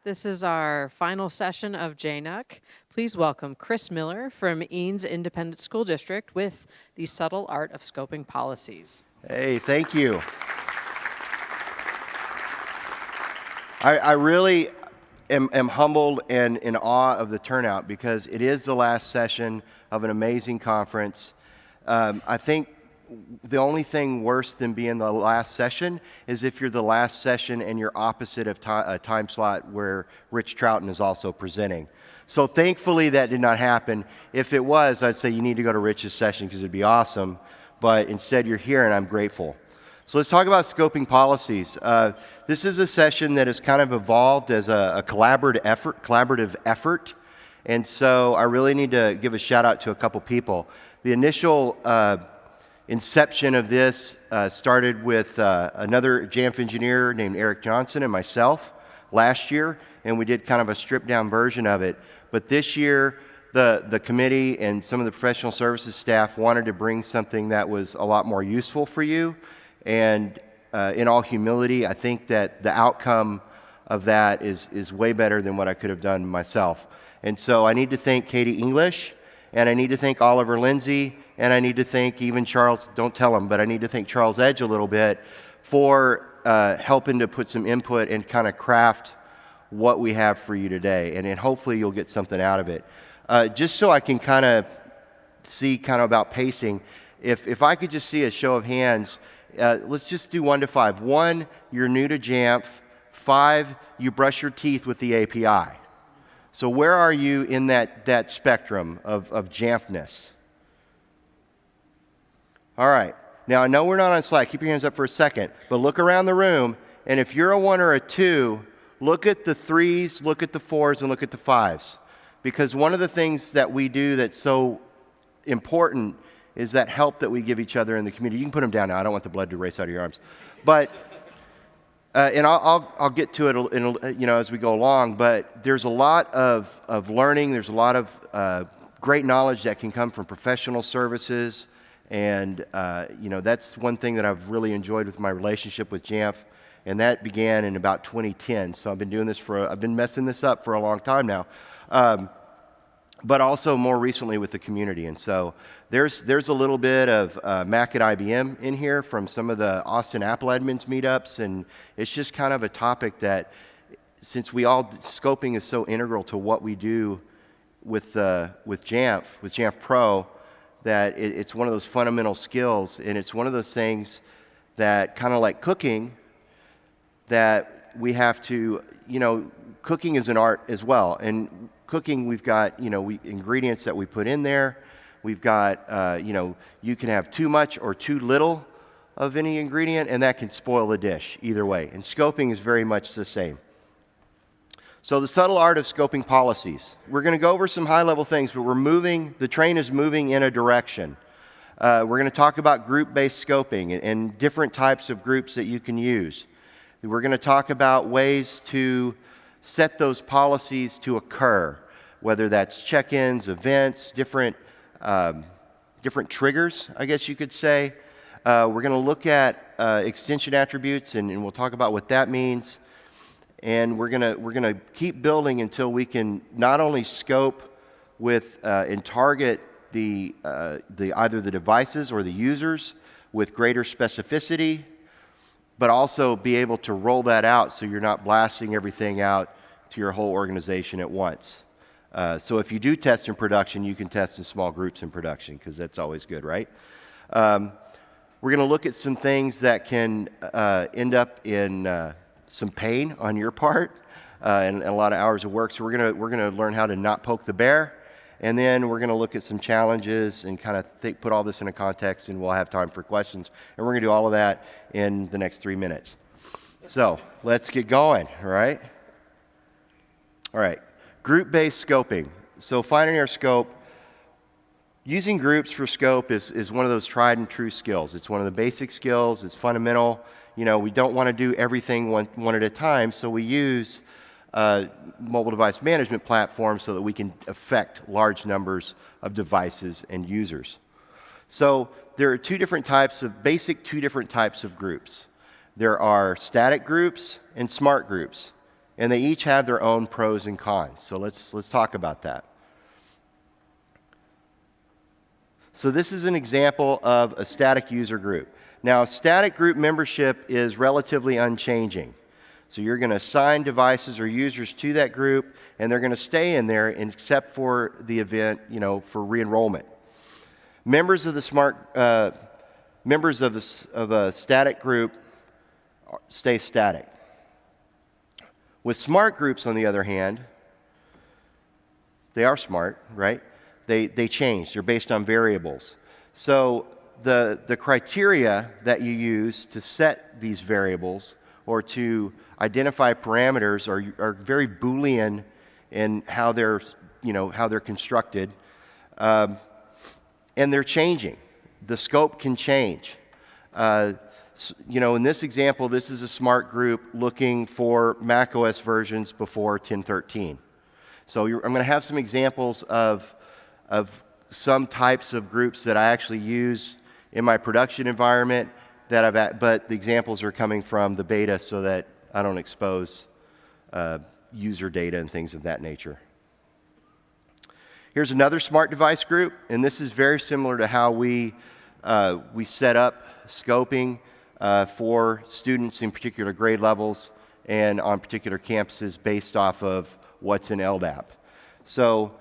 This is our final session of JNUC. Please welcome Chris Miller from Eanes Independent School District with the subtle art of scoping policies. Hey, thank you. I really am humbled and in awe of the turnout because it is the last session of an amazing conference. I think the only thing worse than being the last session is if you're the last session and you're opposite of a time slot where Rich Troughton is also presenting. So thankfully that did not happen. If it was, I'd say you need to go to Rich's session because it'd be awesome. But instead you're here and I'm grateful. So let's talk about scoping policies. This is a session that has kind of evolved as a collaborative effort. And so I really need to give a shout out to a couple people. The initial inception of this started with another Jamf engineer named Eric Johnson and myself last year, and we did kind of a stripped down version of it. But this year, the committee and some of the professional services staff wanted to bring something that was a lot more useful for you. And in all humility, I think that the outcome of that is way better than what I could have done myself. And so I need to thank Katie English, and I need to thank Oliver Lindsay, and I need to thank even Charles, don't tell him, but I need to thank Charles Edge a little bit for helping to put some input and kind of craft what we have for you today. And then hopefully you'll get something out of it. Just so I can kind of see kind of about pacing, if I could just see a show of hands, let's just do 1 to 5. 1, you're new to Jamf. 5, you brush your teeth with the API. So where are you in that spectrum of Jamfness? All right. Now, I know we're not on slide. Keep your hands up for a second. But look around the room, and if you're a 1 or a 2, look at the 3s, look at the 4s, and look at the 5s. Because one of the things that we do that's so important is that help that we give each other in the community. You can put them down now. I don't want the blood to race out of your arms. But, and I'll get to it as we go along, but there's a lot of learning. There's a lot of great knowledge that can come from professional services. And, that's one thing that I've really enjoyed with my relationship with Jamf. And that began in about 2010. So I've been messing this up for a long time now. But also more recently with the community. And so there's a little bit of Mac at IBM in here from some of the Austin Apple admins meetups. And it's just kind of a topic that, since scoping is so integral to what we do with Jamf Pro, that it's one of those fundamental skills, and it's one of those things that, kind of like cooking, that we have to, cooking is an art as well. And cooking, we've got, ingredients that we put in there. We've got, you can have too much or too little of any ingredient, and that can spoil the dish either way. And scoping is very much the same. So the subtle art of scoping policies. We're going to go over some high-level things, but the train is moving in a direction. We're going to talk about group-based scoping and different types of groups that you can use. We're going to talk about ways to set those policies to occur, whether that's check-ins, events, different triggers, I guess you could say. We're going to look at extension attributes, and we'll talk about what that means. And we're gonna keep building until we can not only scope with and target either the devices or the users with greater specificity, but also be able to roll that out so you're not blasting everything out to your whole organization at once. So if you do test in production, you can test in small groups in production, because that's always good, right? We're going to look at some things that can end up in some pain on your part and a lot of hours of work. So we're gonna learn how to not poke the bear, and then we're gonna look at some challenges and kind of put all this in a context, and we'll have time for questions. And we're gonna do all of that in the next 3 minutes. So let's get going. All right. Group-based scoping. So finding our scope. Using groups for scope is one of those tried and true skills. It's one of the basic skills. It's fundamental. We don't want to do everything one at a time, so we use mobile device management platforms so that we can affect large numbers of devices and users. So there are two different types of groups. There are static groups and smart groups. and they each have their own pros and cons. So let's talk about that. So this is an example of a static user group. Now, static group membership is relatively unchanging. So you're going to assign devices or users to that group, and they're going to stay in there except for the event, for re-enrollment. Members of the of a static group stay static. With smart groups, on the other hand, they are smart, right? They change. They're based on variables. So the criteria that you use to set these variables or to identify parameters are very Boolean in how they're constructed, and they're changing. The scope can change. In this example, this is a smart group looking for macOS versions before 10.13. So I'm going to have some examples of some types of groups that I actually use in my production environment but the examples are coming from the beta so that I don't expose user data and things of that nature. Here's another smart device group, and this is very similar to how we set up scoping for students in particular grade levels and on particular campuses based off of what's in LDAP. So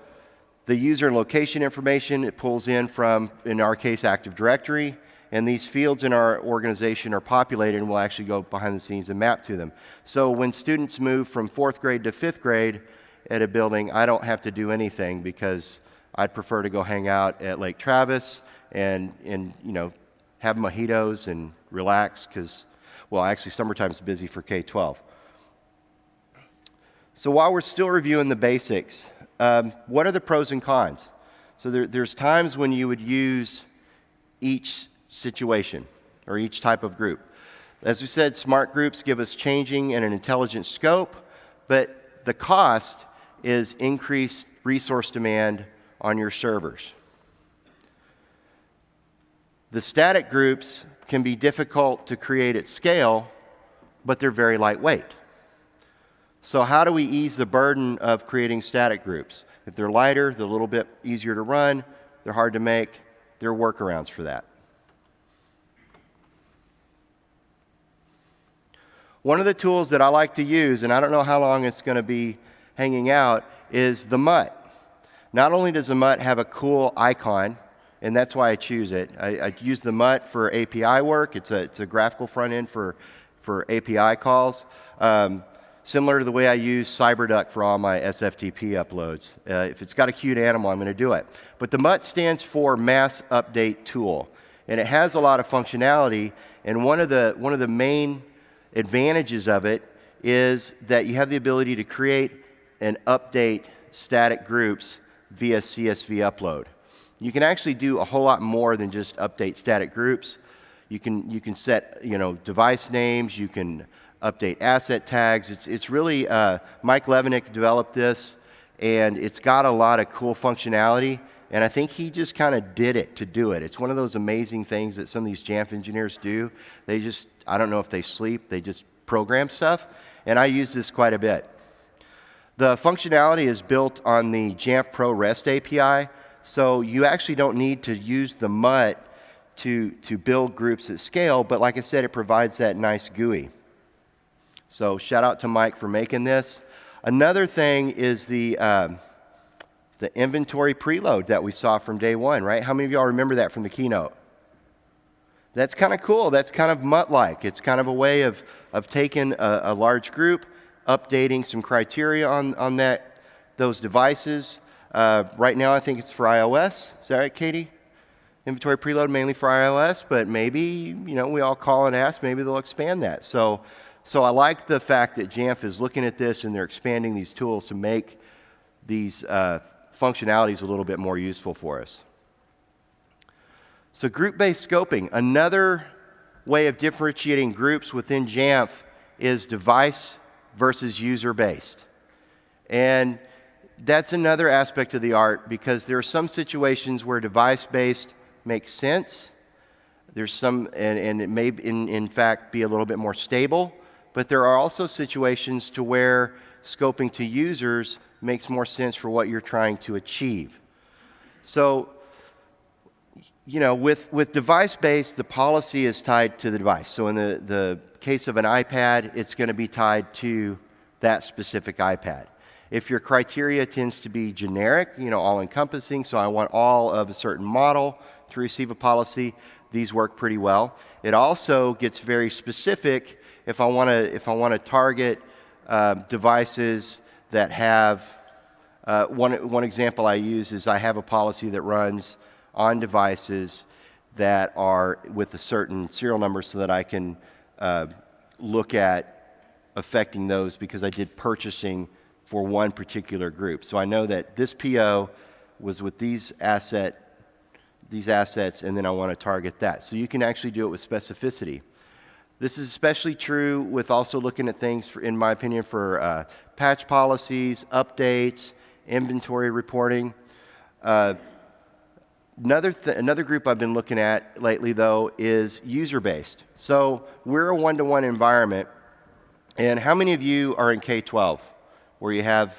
the user and location information, it pulls in from, in our case, Active Directory, and these fields in our organization are populated and we'll actually go behind the scenes and map to them. So when students move from 4th grade to 5th grade at a building, I don't have to do anything because I'd prefer to go hang out at Lake Travis and have mojitos and relax because, well, actually summertime's busy for K-12. So while we're still reviewing the basics, what are the pros and cons? So there's times when you would use each situation or each type of group. As we said, smart groups give us changing and an intelligent scope, but the cost is increased resource demand on your servers. The static groups can be difficult to create at scale, but they're very lightweight. So how do we ease the burden of creating static groups? If they're lighter, they're a little bit easier to run, they're hard to make, there are workarounds for that. One of the tools that I like to use, and I don't know how long it's going to be hanging out, is the MUT. Not only does the MUT have a cool icon, and that's why I choose it. I use the MUT for API work. It's a graphical front end for API calls. Similar to the way I use CyberDuck for all my SFTP uploads. If it's got a cute animal, I'm going to do it. But the MUT stands for Mass Update Tool, and it has a lot of functionality. And one of the main advantages of it is that you have the ability to create and update static groups via CSV upload. You can actually do a whole lot more than just update static groups. You can set device names. You can update asset tags. It's really Mike Levinick developed this, and it's got a lot of cool functionality. And I think he just kind of did it to do it. It's one of those amazing things that some of these Jamf engineers do. They just, I don't know if they sleep, they just program stuff. And I use this quite a bit. The functionality is built on the Jamf Pro REST API, so you actually don't need to use the MUT to build groups at scale, but like I said, it provides that nice GUI. So shout out to Mike for making this. Another thing is the inventory preload that we saw from day one, right? How many of y'all remember that from the keynote? That's kind of cool. That's kind of MUT-like. It's kind of a way of taking a large group, updating some criteria on those devices. Right now, I think it's for iOS. Is that right, Katie? Inventory preload mainly for iOS, but maybe, we all call and ask, maybe they'll expand that. So I like the fact that Jamf is looking at this and they're expanding these tools to make these functionalities a little bit more useful for us. So group-based scoping, another way of differentiating groups within Jamf is device versus user-based. And that's another aspect of the art because there are some situations where device-based makes sense. There's some, and it may in fact be a little bit more stable, but there are also situations to where scoping to users makes more sense for what you're trying to achieve. So, with device-based, the policy is tied to the device. So in the case of an iPad, it's going to be tied to that specific iPad. If your criteria tends to be generic, all-encompassing, so I want all of a certain model to receive a policy, these work pretty well. It also gets very specific if I want to target devices that have one example I use is I have a policy that runs on devices that are with a certain serial number so that I can look at affecting those because I did purchasing for one particular group. So I know that this PO was with these assets, and then I want to target that. So you can actually do it with specificity. This is especially true with also looking at things, in my opinion, for patch policies, updates, inventory reporting. Another group I've been looking at lately, though, is user-based. So we're a one-to-one environment, and how many of you are in K-12, where you have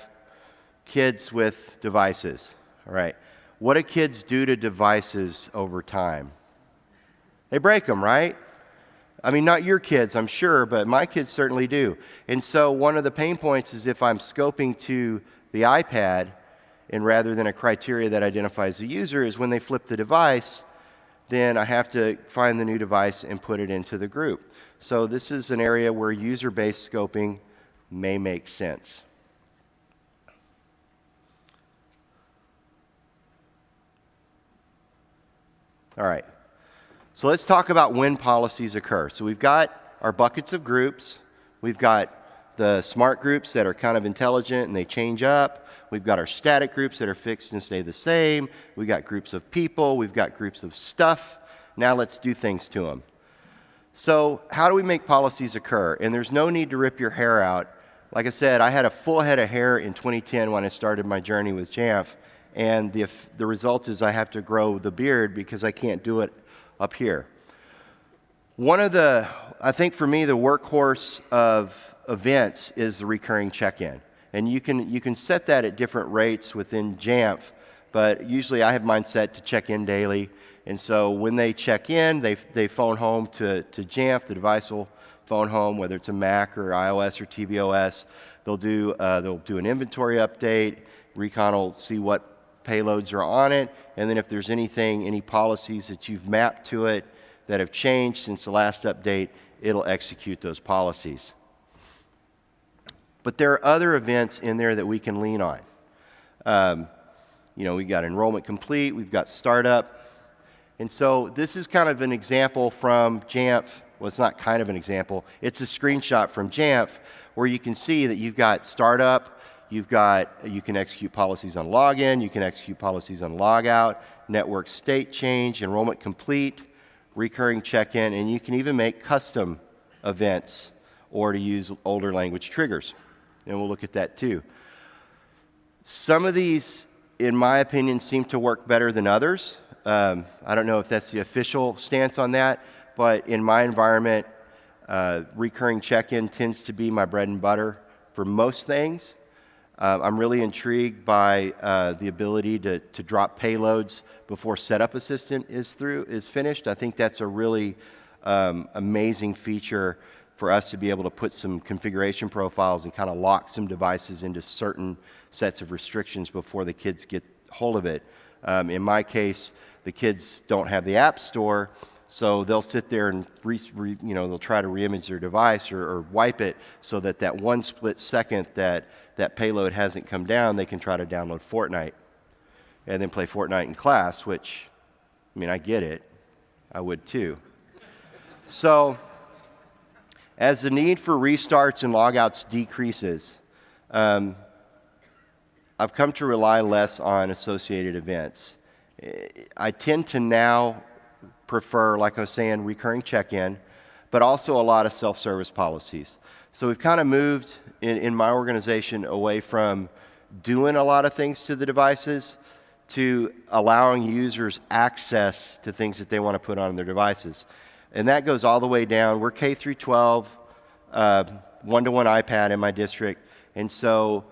kids with devices? All right. What do kids do to devices over time? They break them, right? I mean, not your kids, I'm sure, but my kids certainly do. And so one of the pain points is if I'm scoping to the iPad, and rather than a criteria that identifies the user, is when they flip the device, then I have to find the new device and put it into the group. So this is an area where user-based scoping may make sense. All right. So let's talk about when policies occur. So we've got our buckets of groups. We've got the smart groups that are kind of intelligent and they change up. We've got our static groups that are fixed and stay the same. We've got groups of people. We've got groups of stuff. Now let's do things to them. So how do we make policies occur? And there's no need to rip your hair out. Like I said, I had a full head of hair in 2010 when I started my journey with Jamf. And the result is I have to grow the beard because I can't do it up here. I think for me, the workhorse of events is the recurring check-in. And you can set that at different rates within Jamf, but usually I have mine set to check in daily. And so when they check in, they phone home to Jamf. The device will phone home, whether it's a Mac or iOS or tvOS. They'll do an inventory update. Recon will see what payloads are on it, and then if there's any policies that you've mapped to it that have changed since the last update, it'll execute those policies. But there are other events in there that we can lean on. We've got enrollment complete, we've got startup, and so this is kind of an example from Jamf. Well, it's not kind of an example, it's a screenshot from Jamf where you can see that you've got startup. You can execute policies on login, you can execute policies on logout, network state change, enrollment complete, recurring check-in, and you can even make custom events or to use older language triggers. And we'll look at that too. Some of these, in my opinion, seem to work better than others. I don't know if that's the official stance on that, but in my environment, recurring check-in tends to be my bread and butter for most things. I'm really intrigued by the ability to drop payloads before setup assistant is finished. I think that's a really amazing feature for us to be able to put some configuration profiles and kind of lock some devices into certain sets of restrictions before the kids get hold of it. In my case, the kids don't have the App Store, so they'll sit there and they'll try to reimage their device or wipe it so that one split second that payload hasn't come down, they can try to download Fortnite and then play Fortnite in class, which, I get it. I would too. So as the need for restarts and logouts decreases, I've come to rely less on associated events. I tend to now prefer, like I was saying, recurring check-in, but also a lot of self-service policies. So we've kind of moved in my organization away from doing a lot of things to the devices to allowing users access to things that they want to put on their devices. And that goes all the way down. We're K through 12, one-to-one iPad in my district, And so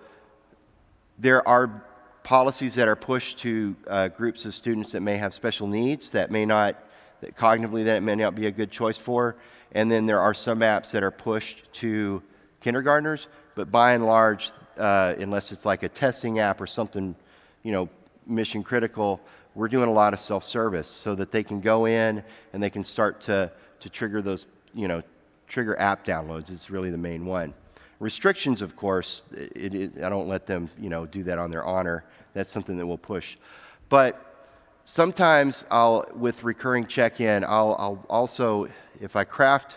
there are policies that are pushed to groups of students that may have special needs that cognitively that may not be a good choice for. And then there are some apps that are pushed to kindergartners, but by and large, unless it's like a testing app or something, mission critical, we're doing a lot of self-service so that they can go in and they can start to trigger those, trigger app downloads. It's really the main one. Restrictions, of course, I don't let them, do that on their honor. That's something that we'll push. But sometimes with recurring check-in, I'll also, if I'll craft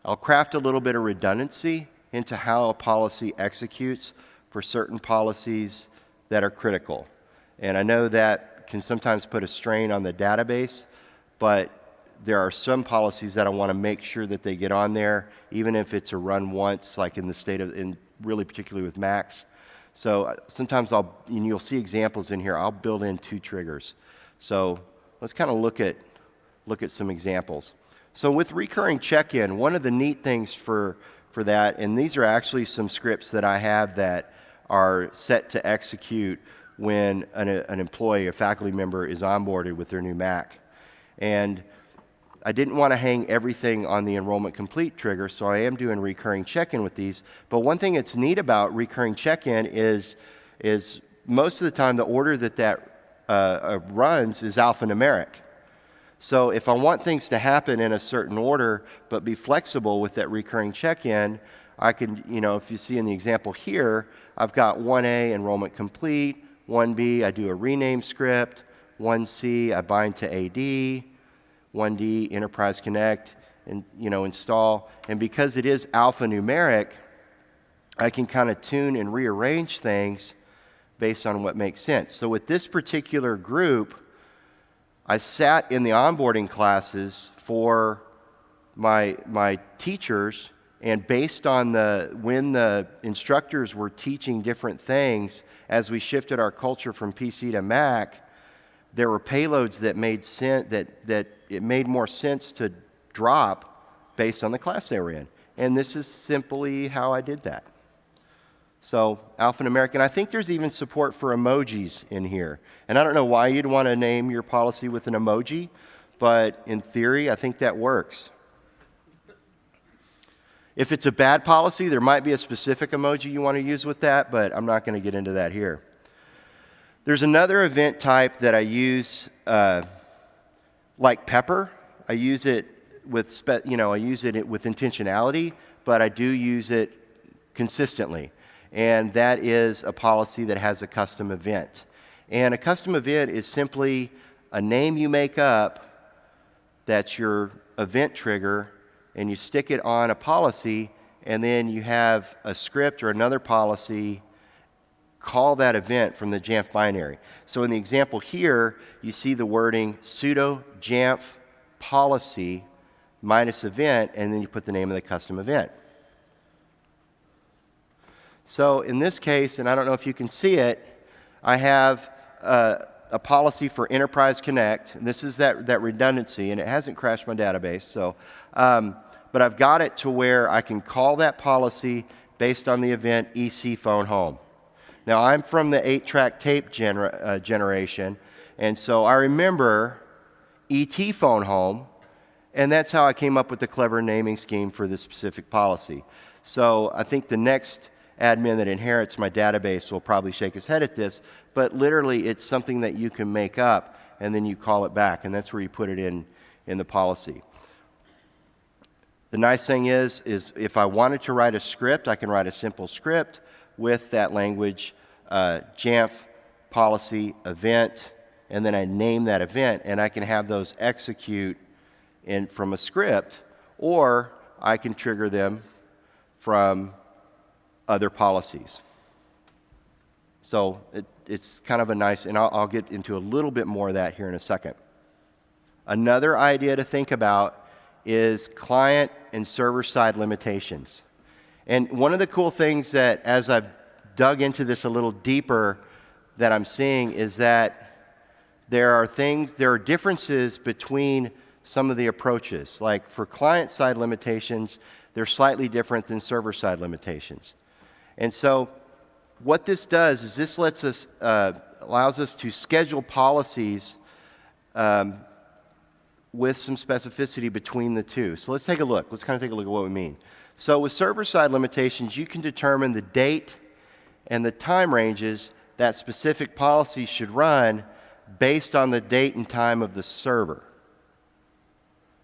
a little bit of redundancy into how a policy executes for certain policies that are critical. And I know that can sometimes put a strain on the database, but there are some policies that I want to make sure that they get on there, even if it's a run once, like in really particularly with Macs. So sometimes and you'll see examples in here, I'll build in 2 triggers. So let's kind of look at some examples. So with recurring check-in, one of the neat things for that, and these are actually some scripts that I have that are set to execute when an employee, a faculty member, is onboarded with their new Mac. And I didn't want to hang everything on the enrollment complete trigger, so I am doing recurring check-in with these. But one thing that's neat about recurring check-in is most of the time the order that runs is alphanumeric. So if I want things to happen in a certain order but be flexible with that recurring check-in, I can, if you see in the example here, I've got 1A, enrollment complete, 1B, I do a rename script, 1C, I bind to AD, 1D, Enterprise Connect, and install. And because it is alphanumeric, I can kind of tune and rearrange things based on what makes sense. So with this particular group, I sat in the onboarding classes for my teachers, and based on when the instructors were teaching different things, as we shifted our culture from PC to Mac, there were payloads that made sense, that it made more sense to drop based on the class they were in. And this is simply how I did that. So alphanumeric, and I think there's even support for emojis in here. And I don't know why you'd want to name your policy with an emoji, but in theory, I think that works. If it's a bad policy, there might be a specific emoji you want to use with that, but I'm not going to get into that here. There's another event type that I use, like Pepper. I use it with intentionality, but I do use it consistently. And that is a policy that has a custom event. And a custom event is simply a name you make up that's your event trigger, and you stick it on a policy, and then you have a script or another policy call that event from the Jamf binary. So in the example here, you see the wording sudo Jamf policy minus event, and then you put the name of the custom event. So in this case, and I don't know if you can see it, I have a policy for Enterprise Connect, and this is that redundancy, and it hasn't crashed my database, so, but I've got it to where I can call that policy based on the event EC phone home. Now, I'm from the 8-track tape generation, and so I remember ET phone home, and that's how I came up with the clever naming scheme for this specific policy. So I think the next admin that inherits my database will probably shake his head at this, but literally it's something that you can make up, and then you call it back, and that's where you put it in the policy. The nice thing is if I wanted to write a script, I can write a simple script with that language, Jamf policy event, and then I name that event, and I can have those execute from a script, or I can trigger them from other policies. So it's kind of a nice, and I'll get into a little bit more of that here in a second. Another idea to think about is client and server-side limitations. And one of the cool things that, as I've dug into this a little deeper, that I'm seeing is that there are differences between some of the approaches. Like for client-side limitations, they're slightly different than server-side limitations. And so what this does is this lets us, allows us to schedule policies with some specificity between the two. So let's take a look. Let's kind of take a look at what we mean. So with server-side limitations, you can determine the date and the time ranges that specific policies should run based on the date and time of the server.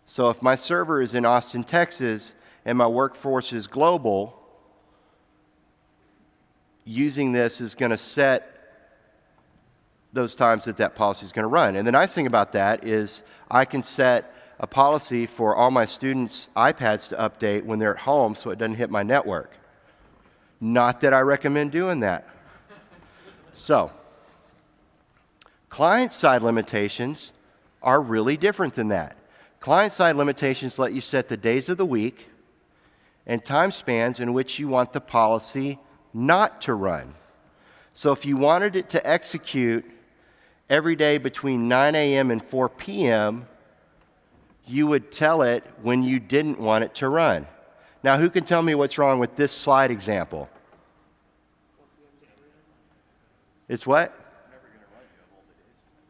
So if my server is in Austin, Texas, and my workforce is global, using this is going to set those times that that policy is going to run. And the nice thing about that is I can set a policy for all my students' iPads to update when they're at home so it doesn't hit my network. Not that I recommend doing that. So, client-side limitations are really different than that. Client-side limitations let you set the days of the week and time spans in which you want the policy not to run. So if you wanted it to execute every day between 9 a.m. and 4 p.m., you would tell it when you didn't want it to run. Now, who can tell me what's wrong with this slide example? It's what?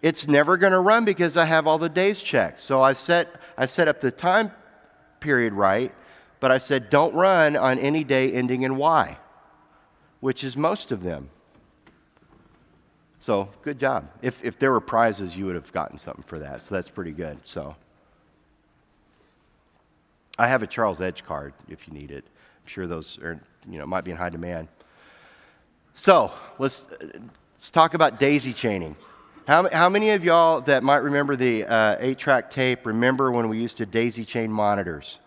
It's never going to run because I have all the days checked. So I set up the time period right, but I said don't run on any day ending in Y, which is most of them. So good job. If there were prizes, you would have gotten something for that. So that's pretty good. So I have a Charles Edge card if you need it. I'm sure those are, might be in high demand. So let's talk about daisy chaining. How many of y'all that might remember the 8-track tape remember when we used to daisy chain monitors?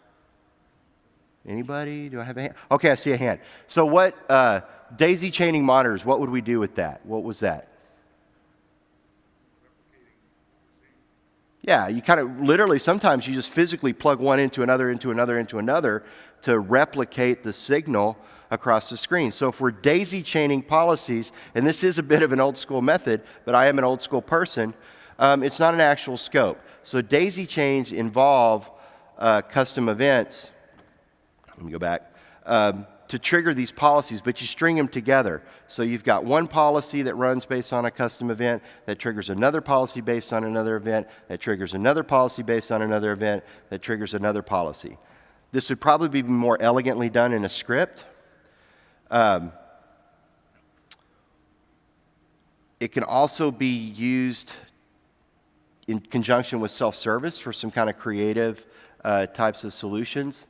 Anybody? Do I have a hand? Okay, I see a hand. So what, daisy chaining monitors, what would we do with that? What was that? Yeah, you kind of literally, sometimes you just physically plug one into another to replicate the signal across the screen. So if we're daisy chaining policies, and this is a bit of an old school method, but I am an old school person, it's not an actual scope. So daisy chains involve custom events, let me go back, to trigger these policies, but you string them together. So you've got one policy that runs based on a custom event, that triggers another policy based on another event, that triggers another policy based on another event, that triggers another policy. This would probably be more elegantly done in a script. It can also be used in conjunction with self-service for some kind of creative types of solutions.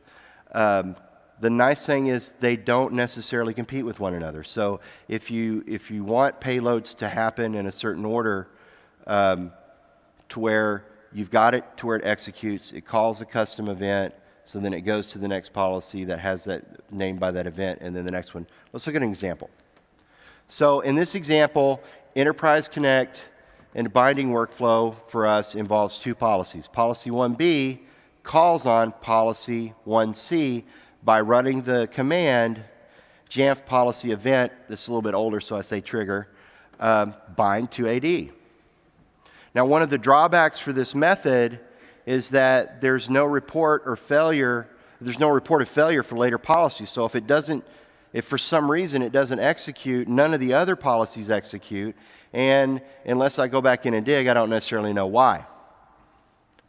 The nice thing is they don't necessarily compete with one another. So if you want payloads to happen in a certain order to where you've got it to where it executes, it calls a custom event, so then it goes to the next policy that has that named by that event, and then the next one. Let's look at an example. So in this example, Enterprise Connect and binding workflow for us involves two policies. Policy 1B calls on policy 1C by running the command Jamf policy event, this is a little bit older so I say trigger, bind to AD. Now one of the drawbacks for this method is that there's no report of failure for later policies. So if for some reason it doesn't execute, none of the other policies execute, and unless I go back in and dig, I don't necessarily know why.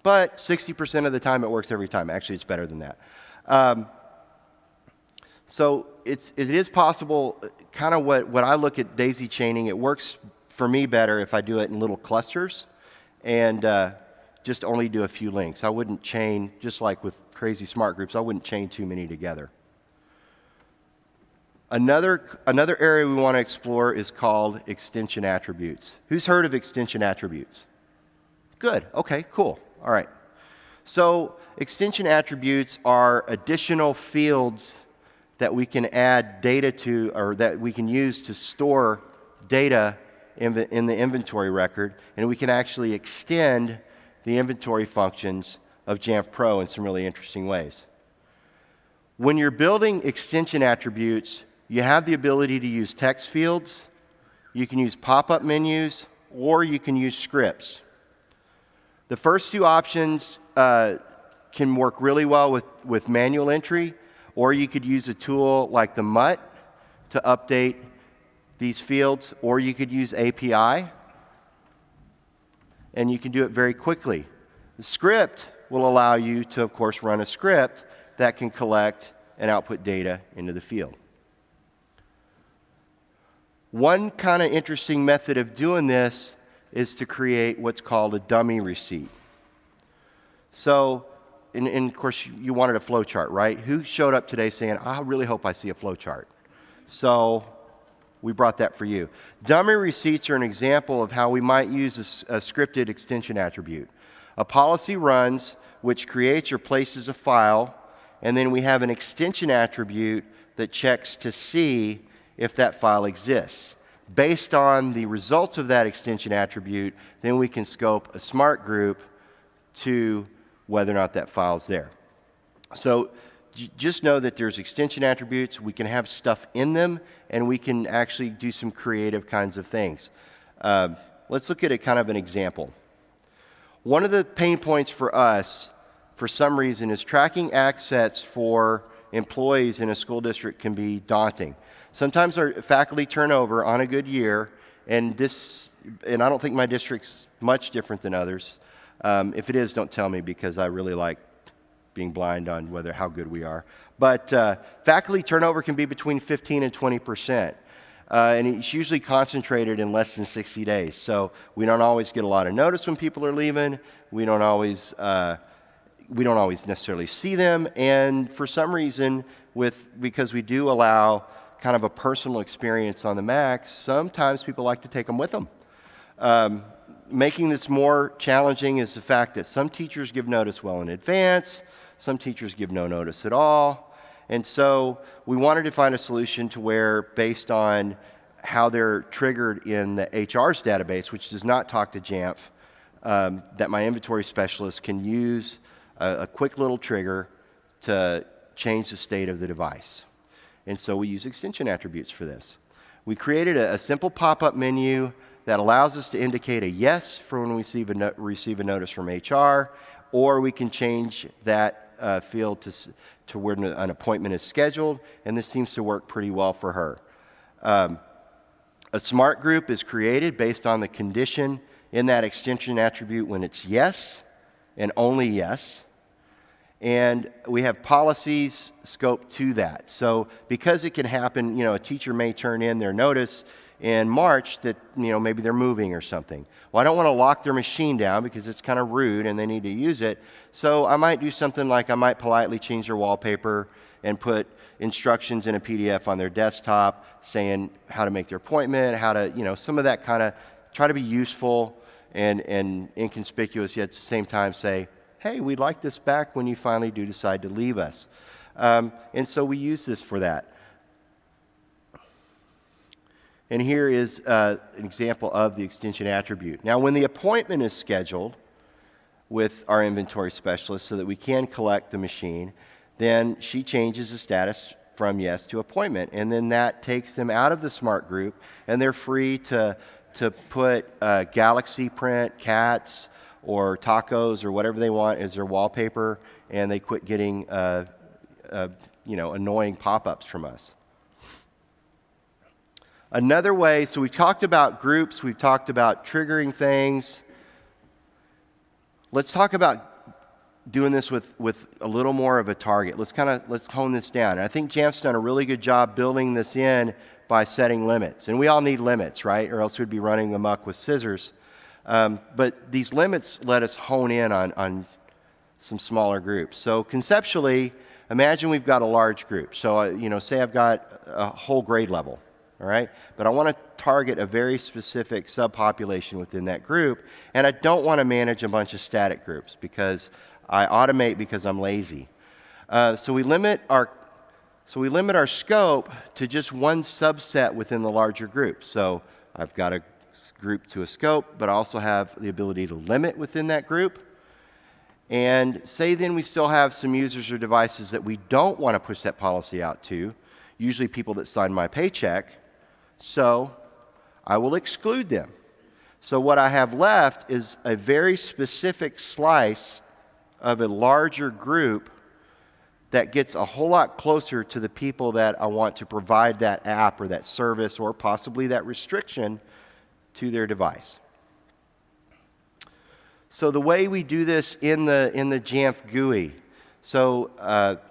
But 60% of the time it works every time. Actually, it's better than that. So it is possible, kind of what I look at daisy chaining, it works for me better if I do it in little clusters and just only do a few links. I wouldn't chain, just like with crazy smart groups, I wouldn't chain too many together. Another area we want to explore is called extension attributes. Who's heard of extension attributes? Good, okay, cool, all right. So extension attributes are additional fields that we can add data to, or that we can use to store data in the inventory record, and we can actually extend the inventory functions of Jamf Pro in some really interesting ways. When you're building extension attributes, you have the ability to use text fields, you can use pop-up menus, or you can use scripts. The first two options can work really well with manual entry, or you could use a tool like the MUT to update these fields, or you could use API, and you can do it very quickly. The script will allow you to, of course, run a script that can collect and output data into the field. One kind of interesting method of doing this is to create what's called a dummy receipt. So, and of course, you wanted a flow chart, right? Who showed up today saying, I really hope I see a flow chart? So, we brought that for you. Dummy receipts are an example of how we might use a scripted extension attribute. A policy runs, which creates or places a file, and then we have an extension attribute that checks to see if that file exists. Based on the results of that extension attribute, then we can scope a smart group to whether or not that file is there. So just know that there's extension attributes, we can have stuff in them, and we can actually do some creative kinds of things. Let's look at a kind of an example. One of the pain points for us, for some reason, is tracking access for employees in a school district can be daunting. Sometimes our faculty turnover on a good year, and I don't think my district's much different than others. If it is, don't tell me, because I really like being blind on how good we are. But faculty turnover can be between 15 and 20%. And it's usually concentrated in less than 60 days. So we don't always get a lot of notice when people are leaving. We don't always necessarily see them. And for some reason, because we do allow kind of a personal experience on the Macs, sometimes people like to take them with them. Making this more challenging is the fact that some teachers give notice well in advance, some teachers give no notice at all, and so we wanted to find a solution to where, based on how they're triggered in the HR's database, which does not talk to Jamf, that my inventory specialist can use a quick little trigger to change the state of the device. And so we use extension attributes for this. We created a simple pop-up menu that allows us to indicate a yes for when we receive a notice from HR, or we can change that field to where an appointment is scheduled, and this seems to work pretty well for her. A smart group is created based on the condition in that extension attribute when it's yes and only yes. And we have policies scoped to that. So because it can happen, a teacher may turn in their notice in March that, maybe they're moving or something. Well, I don't want to lock their machine down because it's kind of rude and they need to use it. So I might do something like I might politely change their wallpaper and put instructions in a PDF on their desktop saying how to make their appointment, how to, some of that kind of, try to be useful and inconspicuous, yet at the same time say, hey, we'd like this back when you finally do decide to leave us. And so we use this for that. And here is an example of the extension attribute. Now, when the appointment is scheduled with our inventory specialist so that we can collect the machine, then she changes the status from yes to appointment. And then that takes them out of the smart group, and they're free to put Galaxy print, cats, or tacos, or whatever they want as their wallpaper, and they quit getting annoying pop-ups from us. Another way, so we've talked about groups, we've talked about triggering things. Let's talk about doing this with a little more of a target. Let's hone this down. And I think Jamf's done a really good job building this in by setting limits. And we all need limits, right? Or else we'd be running amok with scissors. But these limits let us hone in on some smaller groups. So conceptually, imagine we've got a large group. So, say I've got a whole grade level. All right? But I want to target a very specific subpopulation within that group, and I don't want to manage a bunch of static groups because I automate because I'm lazy. So we limit our scope to just one subset within the larger group. So I've got a group to a scope, but I also have the ability to limit within that group. And say then we still have some users or devices that we don't want to push that policy out to, usually people that sign my paycheck. So I will exclude them. So what I have left is a very specific slice of a larger group that gets a whole lot closer to the people that I want to provide that app or that service or possibly that restriction to their device. So the way we do this in the Jamf GUI, so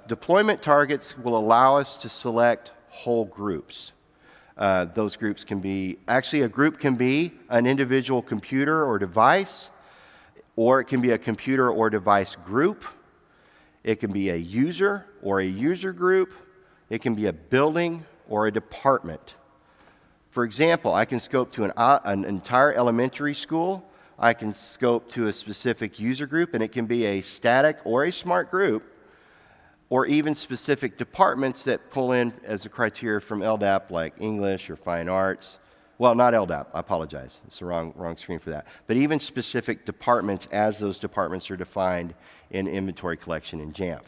deployment targets will allow us to select whole groups. Those groups can be, actually a group can be an individual computer or device, or it can be a computer or device group. It can be a user or a user group. It can be a building or a department. For example, I can scope to an entire elementary school. I can scope to a specific user group, and it can be a static or a smart group, or even specific departments that pull in as a criteria from LDAP, like English or Fine Arts. Well, not LDAP, I apologize. It's the wrong screen for that. But even specific departments as those departments are defined in inventory collection in Jamf.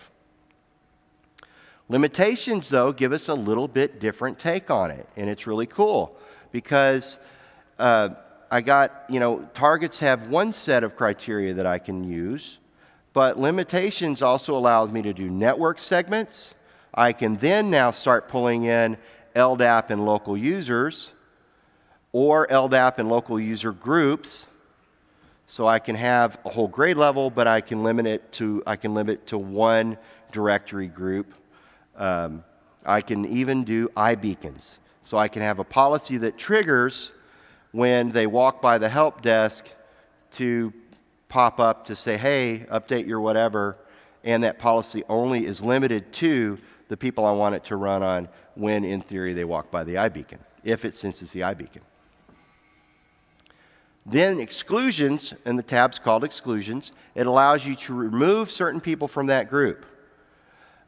Limitations, though, give us a little bit different take on it, and it's really cool because targets have one set of criteria that I can use, but limitations also allows me to do network segments. I can then now start pulling in LDAP and local users, or LDAP and local user groups. So I can have a whole grade level, but I can limit to one directory group. I can even do iBeacons. So I can have a policy that triggers when they walk by the help desk to pop up to say, hey, update your whatever, and that policy only is limited to the people I want it to run on when, in theory, they walk by the iBeacon, if it senses the iBeacon. Then exclusions, and the tab's called exclusions. It allows you to remove certain people from that group.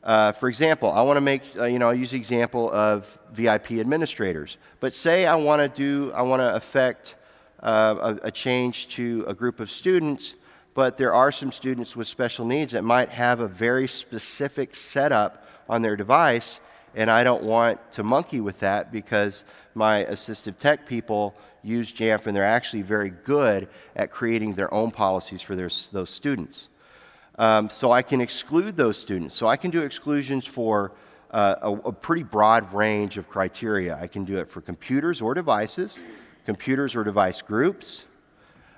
For example, I want to make, I use the example of VIP administrators. But say I want to affect a change to a group of students, but there are some students with special needs that might have a very specific setup on their device, and I don't want to monkey with that because my assistive tech people use Jamf, and they're actually very good at creating their own policies for those students. So I can exclude those students. So I can do exclusions for a pretty broad range of criteria. I can do it for computers or devices, computers or device groups.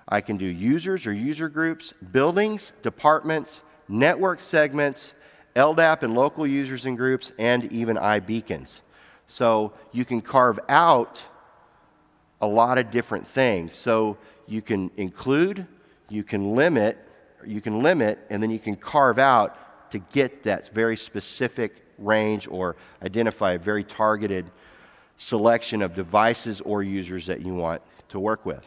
I can do users or user groups, buildings, departments, network segments, LDAP and local users and groups, and even iBeacons. So you can carve out a lot of different things. So you can include, you can limit, and then you can carve out to get that very specific range or identify a very targeted selection of devices or users that you want to work with.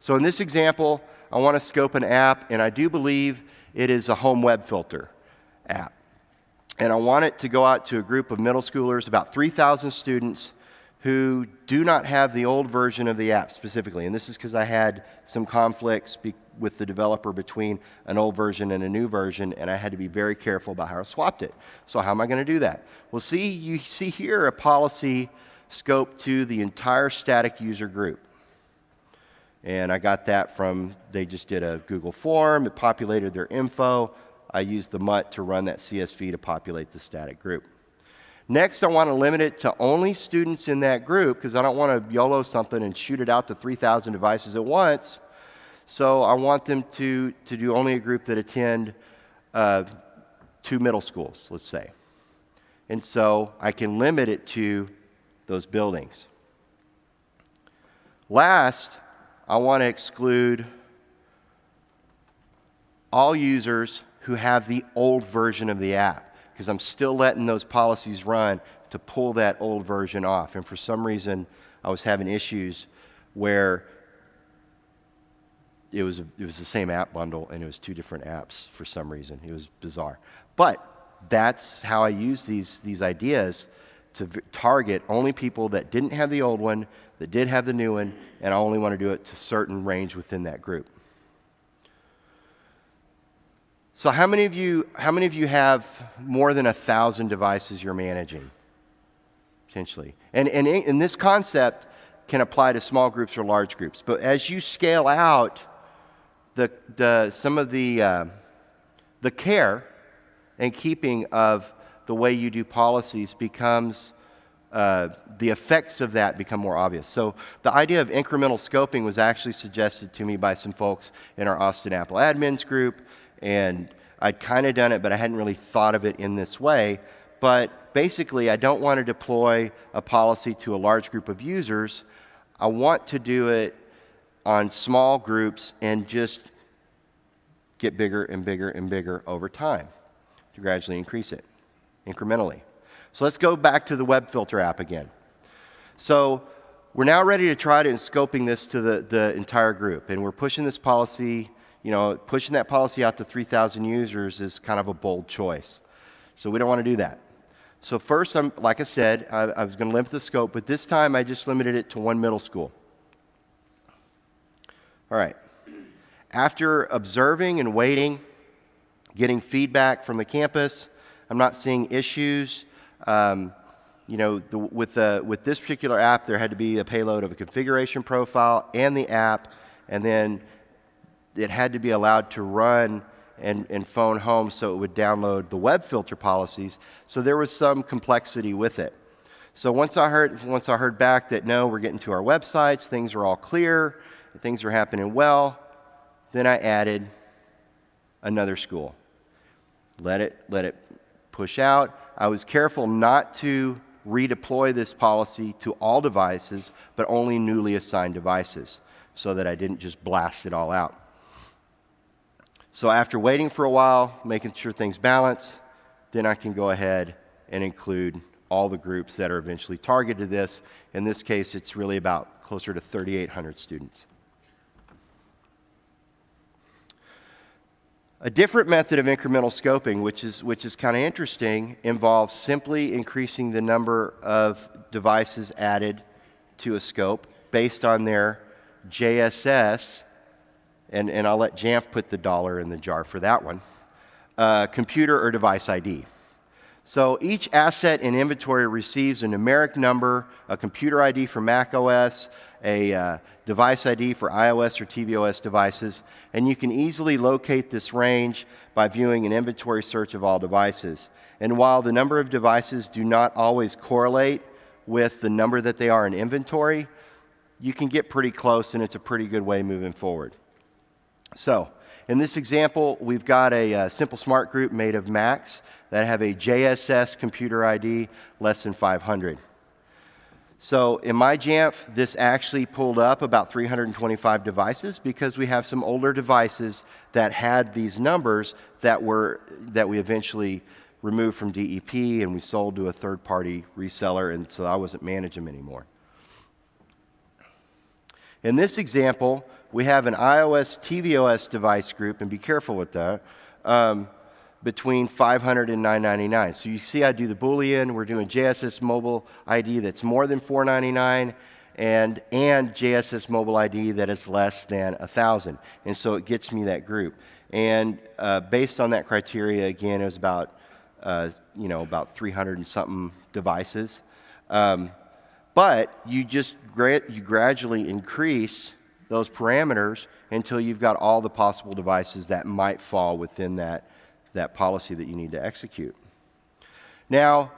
So in this example, I want to scope an app, and I do believe it is a home web filter app. And I want it to go out to a group of middle schoolers, about 3,000 students, who do not have the old version of the app specifically. And this is because I had some conflicts with the developer between an old version and a new version, and I had to be very careful about how I swapped it. So how am I going to do that? Well, you see here a policy scope to the entire static user group. And I got that from, they just did a Google form, it populated their info. I used the MUT to run that CSV to populate the static group. Next, I want to limit it to only students in that group because I don't want to YOLO something and shoot it out to 3,000 devices at once. So I want them to do only a group that attend 2 middle schools, let's say. And so I can limit it to those buildings. Last, I want to exclude all users who have the old version of the app, because I'm still letting those policies run to pull that old version off. And for some reason, I was having issues where it was the same app bundle and it was 2 different apps for some reason. It was bizarre. But that's how I use these ideas to target only people that didn't have the old one, that did have the new one, and I only want to do it to a certain range within that group. So how many of you have more than 1,000 devices you're managing? Potentially. And this concept can apply to small groups or large groups. But as you scale out some of the care and keeping of the way you do policies becomes, the effects of that become more obvious. So the idea of incremental scoping was actually suggested to me by some folks in our Austin Apple admins group, and I'd kind of done it, but I hadn't really thought of it in this way. But basically, I don't want to deploy a policy to a large group of users. I want to do it on small groups and just get bigger and bigger and bigger over time to gradually increase it incrementally. So let's go back to the web filter app again. So we're now ready to try to scoping this to the entire group, and we're pushing this policy, pushing that policy out to 3,000 users is kind of a bold choice. So we don't want to do that. So first, like I said, I was going to limit the scope, but this time I just limited it to one middle school. All right. After observing and waiting, getting feedback from the campus, I'm not seeing issues. With this particular app, there had to be a payload of a configuration profile and the app, and then it had to be allowed to run and phone home so it would download the web filter policies. So there was some complexity with it. So once I heard back that no, we're getting to our websites, things are all clear, things are happening well, then I added another school. Let it push out. I was careful not to redeploy this policy to all devices, but only newly assigned devices, so that I didn't just blast it all out. So after waiting for a while, making sure things balance, then I can go ahead and include all the groups that are eventually targeted to this. In this case, it's really about closer to 3,800 students. A different method of incremental scoping, which is kind of interesting, involves simply increasing the number of devices added to a scope based on their JSS, and I'll let Jamf put the dollar in the jar for that one, computer or device ID. So each asset in inventory receives a numeric number, a computer ID for Mac OS, a device ID for iOS or tvOS devices, and you can easily locate this range by viewing an inventory search of all devices. And while the number of devices do not always correlate with the number that they are in inventory, you can get pretty close, and it's a pretty good way moving forward. So in this example, we've got a simple smart group made of Macs that have a JSS computer ID less than 500. So in my Jamf, this actually pulled up about 325 devices because we have some older devices that had these numbers that we eventually removed from DEP and we sold to a third-party reseller, and so I wasn't managing them anymore. In this example, we have an iOS tvOS device group, and be careful with that, between 500 and 999. So you see I do the Boolean, we're doing JSS mobile ID that's more than 499 and JSS mobile ID that is less than 1,000. And so it gets me that group. And based on that criteria, again, it was about 300 and something devices. But you gradually increase those parameters until you've got all the possible devices that might fall within that policy that you need to execute. Now,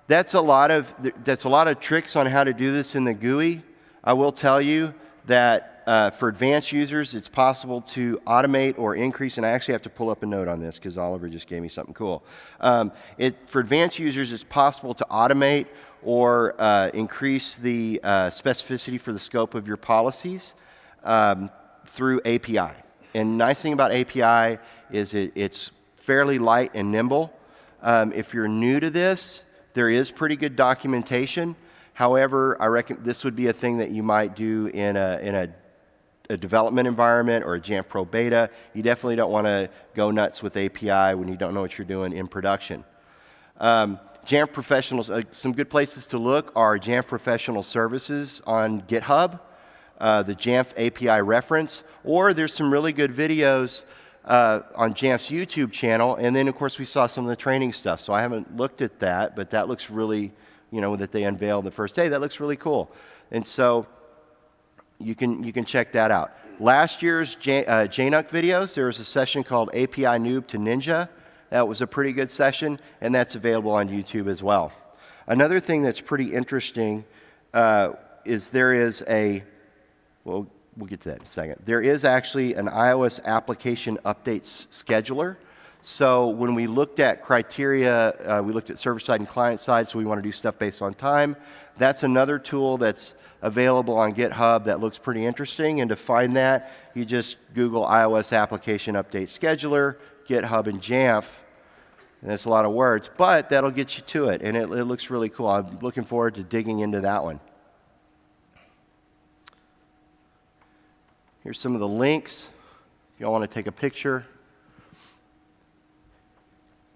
that's a lot of tricks on how to do this in the GUI. I will tell you that for advanced users, it's possible to automate or increase, and I actually have to pull up a note on this because Oliver just gave me something cool. For advanced users, it's possible to automate or increase the specificity for the scope of your policies through API. And nice thing about API is it's fairly light and nimble. If you're new to this, there is pretty good documentation. However, I reckon this would be a thing that you might do in a development environment or a Jamf Pro beta. You definitely don't want to go nuts with API when you don't know what you're doing in production. Jamf Professionals, some good places to look are Jamf Professional Services on GitHub, the Jamf API reference, or there's some really good videos on Jamf's YouTube channel, and then of course we saw some of the training stuff. So I haven't looked at that, but that looks really, that they unveiled the first day. That looks really cool, and so you can check that out. Last year's JNUC videos, there was a session called API Noob to Ninja That was a pretty good session, and that's available on YouTube as well. Another thing that's pretty interesting is there is a, well, we'll get to that in a second. There is actually an iOS application updates scheduler. So when we looked at criteria, we looked at server-side and client-side, so we want to do stuff based on time. That's another tool that's available on GitHub that looks pretty interesting. And to find that, you just Google iOS application update scheduler, GitHub, and Jamf. And that's a lot of words, but that'll get you to it. And it looks really cool. I'm looking forward to digging into that one. Here's some of the links if y'all want to take a picture.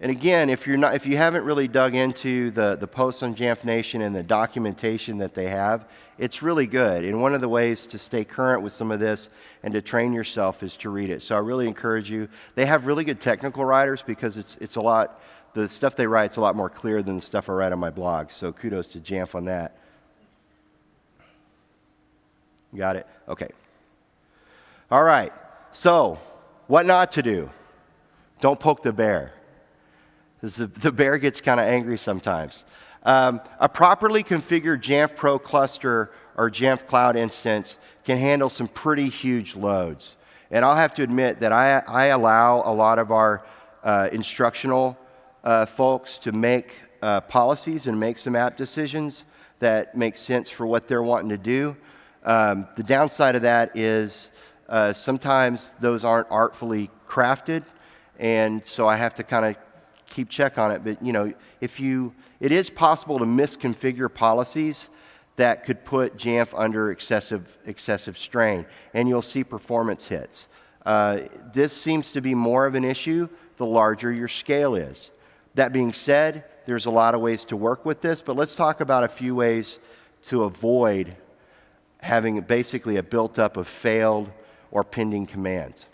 And again, if you haven't really dug into the posts on Jamf Nation and the documentation that they have, it's really good. And one of the ways to stay current with some of this and to train yourself is to read it. So I really encourage you. They have really good technical writers because it's a lot, the stuff they write is a lot more clear than the stuff I write on my blog. So kudos to Jamf on that. Got it? Okay. All right. So what not to do? Don't poke the bear. The bear gets kind of angry sometimes. A properly configured Jamf Pro cluster or Jamf Cloud instance can handle some pretty huge loads. And I'll have to admit that I allow a lot of our instructional folks to make policies and make some app decisions that make sense for what they're wanting to do. The downside of that is sometimes those aren't artfully crafted, and so I have to kind of keep check on it. But you know, it is possible to misconfigure policies that could put Jamf under excessive strain, and you'll see performance hits. This seems to be more of an issue the larger your scale is. That being said, there's a lot of ways to work with this, but let's talk about a few ways to avoid having basically a built-up of failed or pending commands.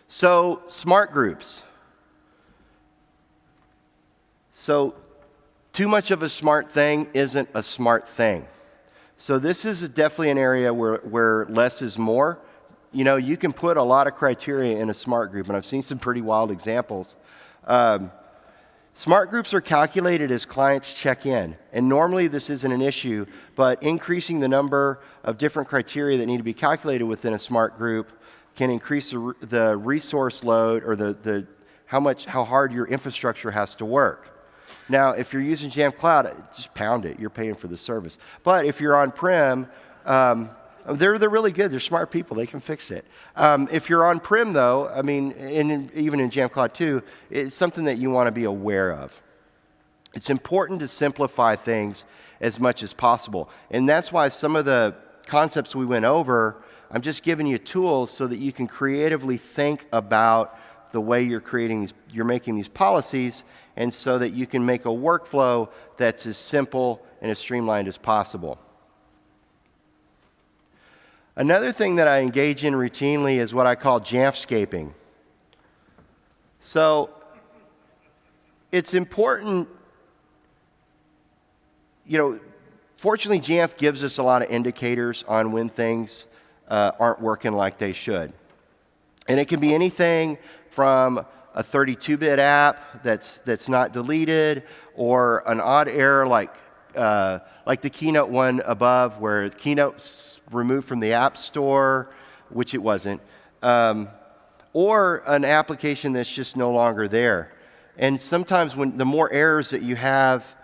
So, smart groups. So, too much of a smart thing isn't a smart thing. So this is definitely an area where less is more. You know, you can put a lot of criteria in a smart group, and I've seen some pretty wild examples. Smart groups are calculated as clients check in, and normally this isn't an issue, but increasing the number of different criteria that need to be calculated within a smart group can increase the resource load or how hard your infrastructure has to work. Now, if you're using Jamf Cloud, just pound it. You're paying for the service. But if you're on-prem, they're really good. They're smart people. They can fix it. If you're on-prem, though, I mean, even in Jamf Cloud 2, it's something that you want to be aware of. It's important to simplify things as much as possible. And that's why some of the concepts we went over, I'm just giving you tools so that you can creatively think about the way you're making these policies, and so that you can make a workflow that's as simple and as streamlined as possible. Another thing that I engage in routinely is what I call Jamf-scaping. So it's important, you know, fortunately Jamf gives us a lot of indicators on when things aren't working like they should. And it can be anything from a 32-bit app that's not deleted, or an odd error like the Keynote one above, where Keynote's removed from the App Store, which it wasn't, or an application that's just no longer there. And sometimes the more errors that you have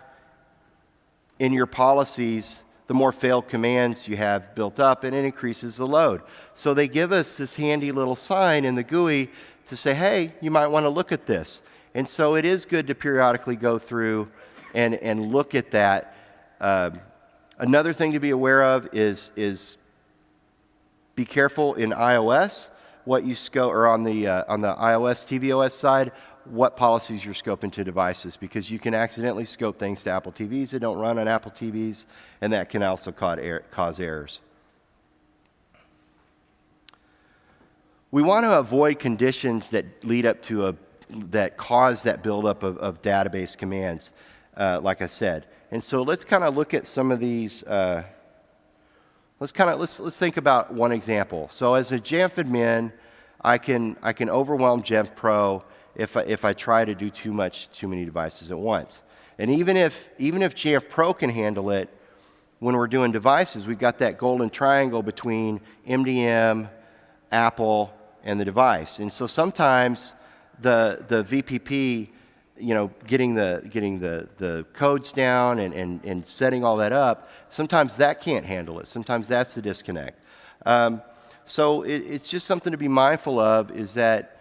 in your policies, the more failed commands you have built up, and it increases the load. So they give us this handy little sign in the GUI to say, hey, you might want to look at this. And so it is good to periodically go through and look at that. Another thing to be aware of is be careful in iOS, what you scope, or on the iOS tvOS side, what policies you're scoping to devices, because you can accidentally scope things to Apple TVs that don't run on Apple TVs, and that can also cause errors. We want to avoid conditions that lead up to that cause that buildup of database commands, like I said. And so let's kind of look at some of these. Let's think about one example. So as a Jamf admin, I can overwhelm Jamf Pro if I try to do too many devices at once. And even if Jamf Pro can handle it, when we're doing devices, we've got that golden triangle between MDM, Apple, and the device. And so sometimes the VPP, getting the codes down and setting all that up, sometimes that can't handle it. Sometimes that's the disconnect. So it's just something to be mindful of, is that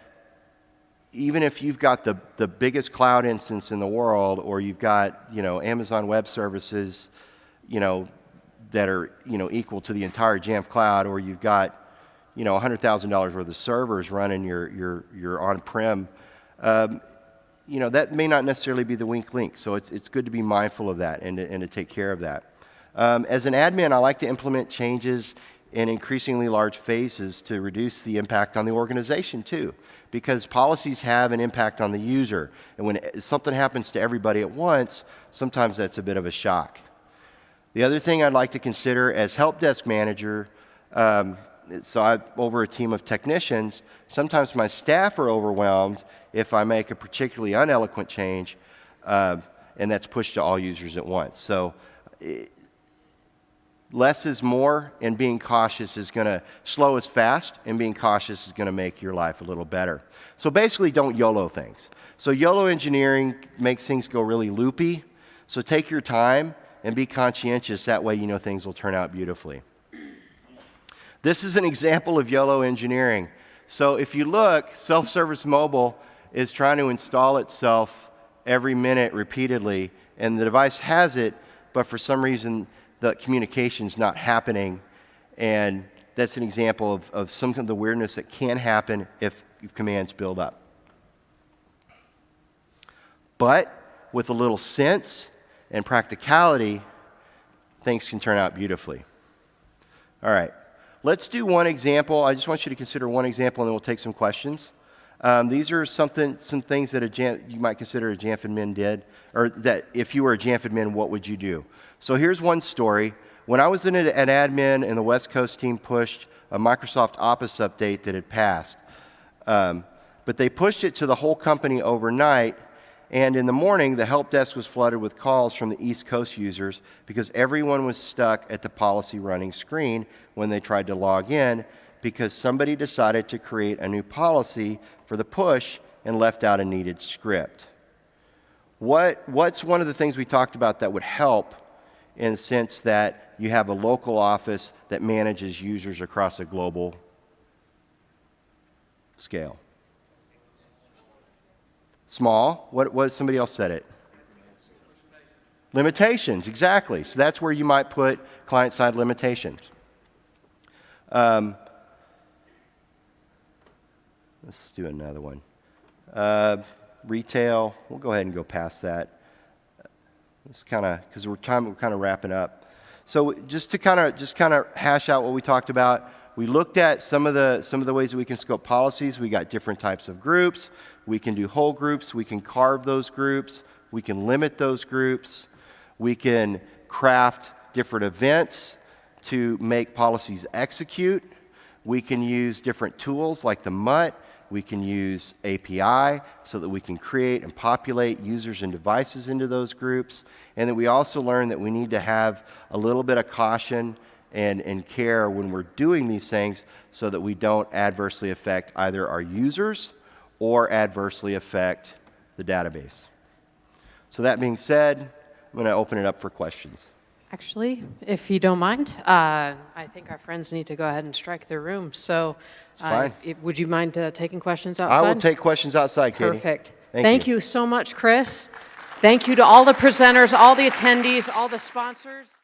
even if you've got the biggest cloud instance in the world, or you've got Amazon Web Services, that are equal to the entire Jamf cloud, or you've got $100,000 worth of servers running your on-prem, that may not necessarily be the weak link. So it's good to be mindful of that and to take care of that. As an admin, I like to implement changes in increasingly large phases to reduce the impact on the organization too, because policies have an impact on the user, and when something happens to everybody at once, sometimes that's a bit of a shock. The other thing I'd like to consider as help desk manager, so I'm over a team of technicians, sometimes my staff are overwhelmed if I make a particularly uneloquent change, and that's pushed to all users at once. So less is more, and being cautious is going to slow us fast, and being cautious is going to make your life a little better. So basically, don't YOLO things. So YOLO engineering makes things go really loopy. So take your time and be conscientious. That way things will turn out beautifully. This is an example of YOLO engineering. So if you look, self-service mobile is trying to install itself every minute repeatedly, and the device has it, but for some reason the communication's not happening, and that's an example of some of the weirdness that can happen if commands build up. But with a little sense and practicality, things can turn out beautifully. All right, let's do one example. I just want you to consider one example, and then we'll take some questions. These are some things that you might consider a Jamf admin did, or that if you were a Jamf admin, what would you do? So here's one story. When I was an admin and the West Coast team pushed a Microsoft Office update that had passed, but they pushed it to the whole company overnight, and in the morning the help desk was flooded with calls from the East Coast users because everyone was stuck at the policy running screen when they tried to log in, because somebody decided to create a new policy for the push and left out a needed script. What's one of the things we talked about that would help, in the sense that you have a local office that manages users across a global scale? Small. What somebody else said it? Limitations, exactly. So that's where you might put client-side limitations. Let's do another one. Retail. We'll go ahead and go past that. It's kind of, because we're kind of wrapping up. So just to kind of hash out what we talked about, we looked at some of the ways that we can scope policies. We got different types of groups. We can do whole groups. We can carve those groups. We can limit those groups. We can craft different events to make policies execute. We can use different tools like the MUT. We can use API so that we can create and populate users and devices into those groups. And then we also learn that we need to have a little bit of caution and care when we're doing these things, so that we don't adversely affect either our users or adversely affect the database. So that being said, I'm going to open it up for questions. Actually, if you don't mind, I think our friends need to go ahead and strike their room. So fine. Would you mind taking questions outside? I will take questions outside, Katie. Perfect. Thank you so much, Chris. Thank you to all the presenters, all the attendees, all the sponsors.